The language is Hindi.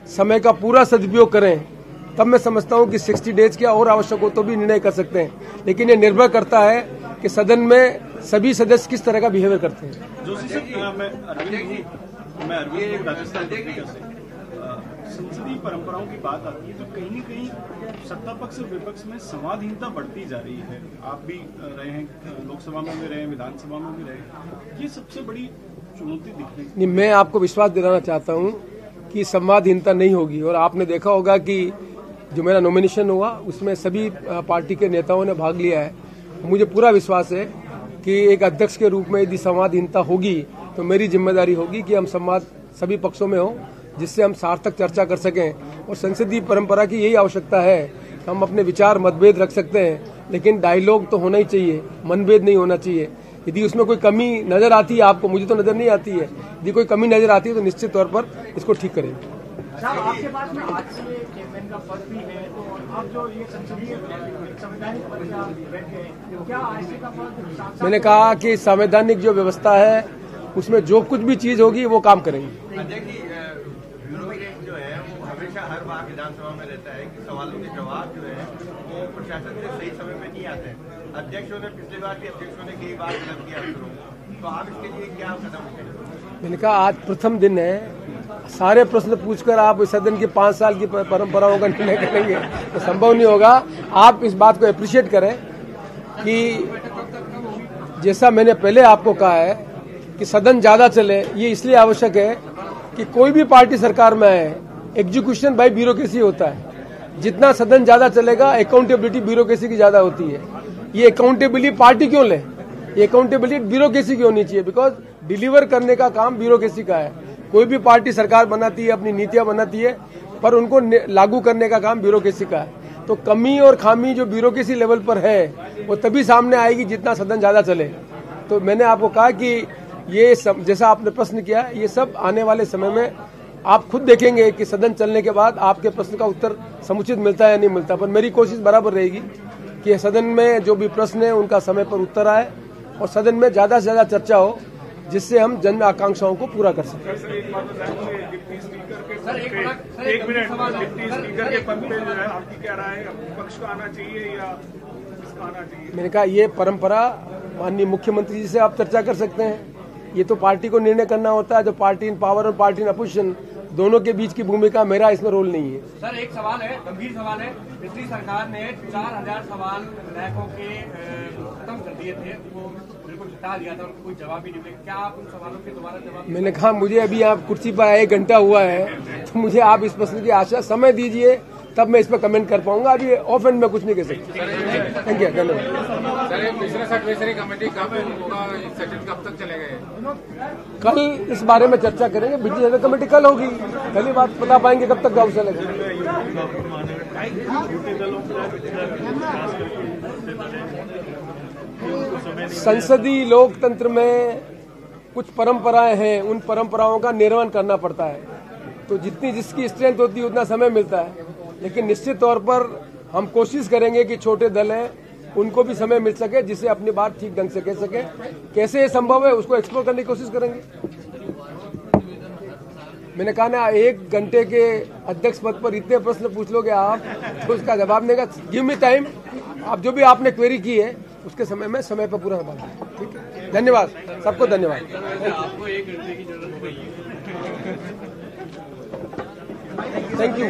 समय का पूरा सदुपयोग करें, तब मैं समझता हूं कि 60 डेज क्या और आवश्यक हो तो भी निर्णय कर सकते हैं। लेकिन ये निर्भर करता है कि सदन में सभी सदस्य किस तरह का बिहेवियर करते हैं। जोशी सर, मैं अरविंद राजस्थान पत्रिका से। संसदीय परंपराओं की बात आती है तो कहीं न कहीं सत्ता पक्ष और विपक्ष में संवादहीनता बढ़ती जा रही है। आप भी रहे हैं, लोकसभा में भी रहे हैं, विधानसभा में भी रहे, ये सबसे बड़ी चुनौती दिख रही है। मैं आपको विश्वास दिलाना चाहता हूं कि संवादहीनता नहीं होगी। और आपने देखा होगा कि जो मेरा नॉमिनेशन हुआ उसमें सभी पार्टी के नेताओं ने भाग लिया है। मुझे पूरा विश्वास है कि एक अध्यक्ष के रूप में यदि संवादहीनता होगी तो मेरी जिम्मेदारी होगी कि हम संवाद सभी पक्षों में हो, जिससे हम सार्थक चर्चा कर सकें। और संसदीय परंपरा की यही आवश्यकता है। हम अपने विचार मतभेद रख सकते हैं, लेकिन डायलॉग तो होना ही चाहिए, मनभेद नहीं होना चाहिए। यदि उसमें कोई कमी नजर आती है आपको, मुझे तो नजर नहीं आती है, यदि कोई कमी नजर आती है तो निश्चित तौर पर इसको ठीक करेंगे। आपके पास में आज से चेयरमैन का पद भी है, तो आप जो ये संसदीय संवैधानिक परीक्षा बैठे हैं, क्या आईसी का पद? मैंने कहा कि संवैधानिक जो व्यवस्था है उसमें जो कुछ भी चीज होगी वो काम करेंगे। जो है वो हमेशा हर बार विधानसभा में रहता है कि सवालों के जवाब जो है वो प्रशासन से सही समय में नहीं आते हैं। अध्यक्षों ने पिछली बार भी अध्यक्षों ने कई बार गलत किया अफसरों, तो आप इसके लिए क्या कदम उठाएंगे? मैंने कहा आज प्रथम दिन है, सारे प्रश्न पूछकर आप इस सदन की 5 साल की परंपराओं का निर्णय करेंगे तो संभव नहीं होगा। आप इस बात को अप्रिशिएट करें कि जैसा मैंने पहले आपको कहा है कि सदन ज्यादा चले, ये इसलिए आवश्यक है कि कोई भी पार्टी सरकार में आए, एग्जीक्यूशन बाय ब्यूरोक्रेसी होता है। जितना सदन ज्यादा चलेगा अकाउंटेबिलिटी ब्यूरोक्रेसी की ज्यादा होती है। ये अकाउंटेबिलिटी पार्टी क्यों ले, ये अकाउंटेबिलिटी ब्यूरोक्रेसी की होनी चाहिए, बिकॉज डिलीवर करने का काम ब्यूरोक्रेसी का है। कोई भी पार्टी सरकार बनाती है, अपनी नीतियां बनाती है, पर उनको लागू करने का काम ब्यूरोक्रेसी का है। तो कमी और खामी जो ब्यूरोक्रेसी लेवल पर है वो तभी सामने आएगी जितना सदन ज्यादा चले। तो मैंने आपको कहा कि ये सब, जैसा आपने प्रश्न किया, ये सब आने वाले समय में आप खुद देखेंगे कि सदन चलने के बाद आपके प्रश्न का उत्तर समुचित मिलता है या नहीं मिलता। पर मेरी कोशिश बराबर रहेगी कि सदन में जो भी प्रश्न है उनका समय पर उत्तर आए और सदन में ज्यादा से ज्यादा चर्चा हो, जिससे हम जन आकांक्षाओं को पूरा कर सकें। डिप्टी स्पीकर के पद पे जो है आपकी क्या राय है? पक्ष का आना चाहिए या इसका आना चाहिए? मैंने कहा ये परंपरा माननीय मुख्यमंत्री जी से आप चर्चा कर सकते हैं। ये तो पार्टी को निर्णय करना होता है, जो पार्टी इन पावर और पार्टी इन अपोजिशन दोनों के बीच की भूमिका, मेरा इसमें रोल नहीं है। सर एक सवाल है, गंभीर सवाल है। पिछली सरकार ने 4000 सवाल विधायकों के खत्म कर दिए थे, वो बिल्कुल हटा दिया था और कोई जवाब ही नहीं मिला। क्या आप उन सवालों के दोबारा जवाब? मैंने कहा मुझे अभी आप कुर्सी पर आए 1 घंटा हुआ है, तो मुझे आप इस प्रश्न की आशा समय दीजिए, तब मैं इस पर कमेंट कर पाऊंगा। अभी ऑफ एंड में कुछ नहीं कह सकता। थैंक यू, धन्यवाद। सर, बिजनेस एडवाइजरी कमेटी कब सेशन कब तक चलेगा? कल इस बारे में चर्चा करेंगे। बिजनेस एडवाइजरी कमेटी कल होगी, कल ही बात बता पाएंगे कब तक गाँव चलेगा। संसदीय लोकतंत्र में कुछ परंपराएं हैं, उन परंपराओं का निर्वहन करना पड़ता है। तो जितनी जिसकी स्ट्रेंथ होती है उतना समय मिलता है, लेकिन निश्चित तौर पर हम कोशिश करेंगे कि छोटे दल हैं उनको भी समय मिल सके, जिससे अपनी बात ठीक ढंग से कह सके। कैसे ये संभव है उसको एक्सप्लोर करने की कोशिश करेंगे। मैंने कहा ना, 1 घंटे के अध्यक्ष पद पर इतने प्रश्न पूछ लोगे आप, तो उसका जवाब देगा। गिव मी टाइम, आप जो भी आपने क्वेरी की है उसके समय में समय पर पूरा जवाब दें। ठीक है, धन्यवाद सबको, धन्यवाद। आपको 1 घंटे की जरूरत हो गई है। Thank you.